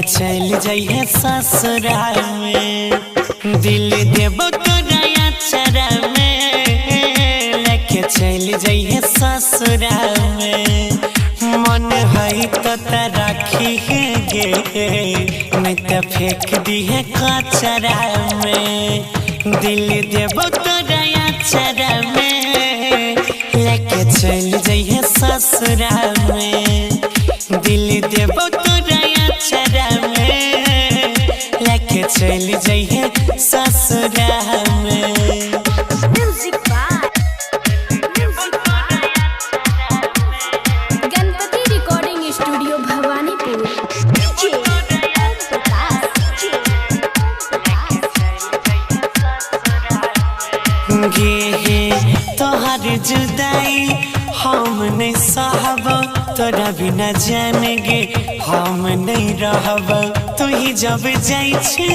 चल जाइए ससुराल में, दिल देबो तोरा अचरा में, लेके चल जाइए ससुराल में। मन है तो राखी है गे, नहीं तो फेंक दी है कचरा में। दिल देबो तोरा अचरा में, लेके चल जाइए ससुराल में। दिल देबो तोरा अचरा में, लेके चल जाइए ससुराल में। Ganpati recording studio Bhawanipur. तोहर जुदाई हम नहीं सहब, तोरा बिना जान गे हम नहीं रहब। तू ही जब जाई छे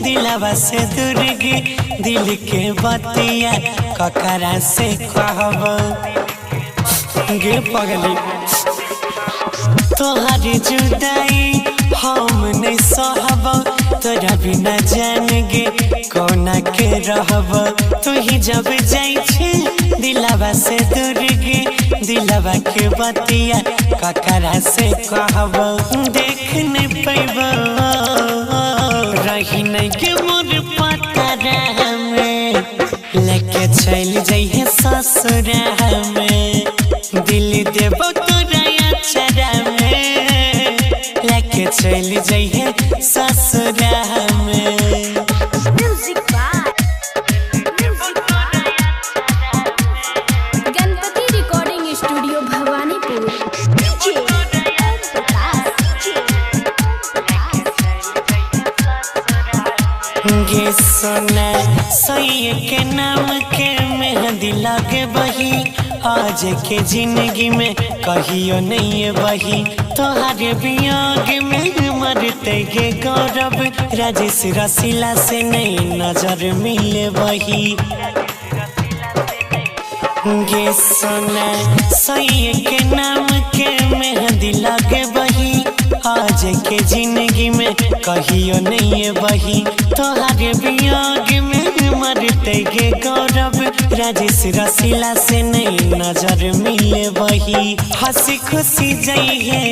दिलवा से दूर गे, दिल के बतिया ककरा से कहब गे पगली। तोहर जुदाई हम नहीं सहब, तोरा बिना जान गे कोना के रहब। तू ही जब जाई छे दिलवा से दूर गे, दिलवा के बतिया ककरा से कहब। देख नहीं पैब रही नहीं के मोर पतरा में, लेके चल जाइए ससुराल में। दिल देबो तोरा अचरा में, लेके चल जाइए ससुराल में। Ganpati recording studio Bhawanipur. गे सोना सैये के नाम के मेहंदी लागे बही, आज के जिंदगी में कहियो नहीं बही। तोहरे वियोग में मरते गे गौरव, राजेश रसीला से नहीं नजर मिले बही। गे सोना सैये के नाम के मेहंदी लागे बही, आज के जिंदगी में कहियो नहीं बही। तोहरे वियोग में मरते गे गौरव, राजेश रसीला से नहीं नजर मिले बही। हंसी खुशी जाइए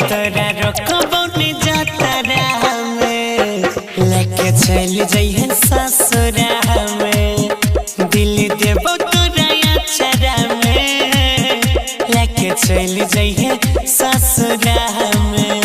तोरा रोकबो नहीं जतरा में, लेके चल जाइए ससुराल में। दिल देबो तोरा अचरा में, लेके चल जाइए ससुराल में।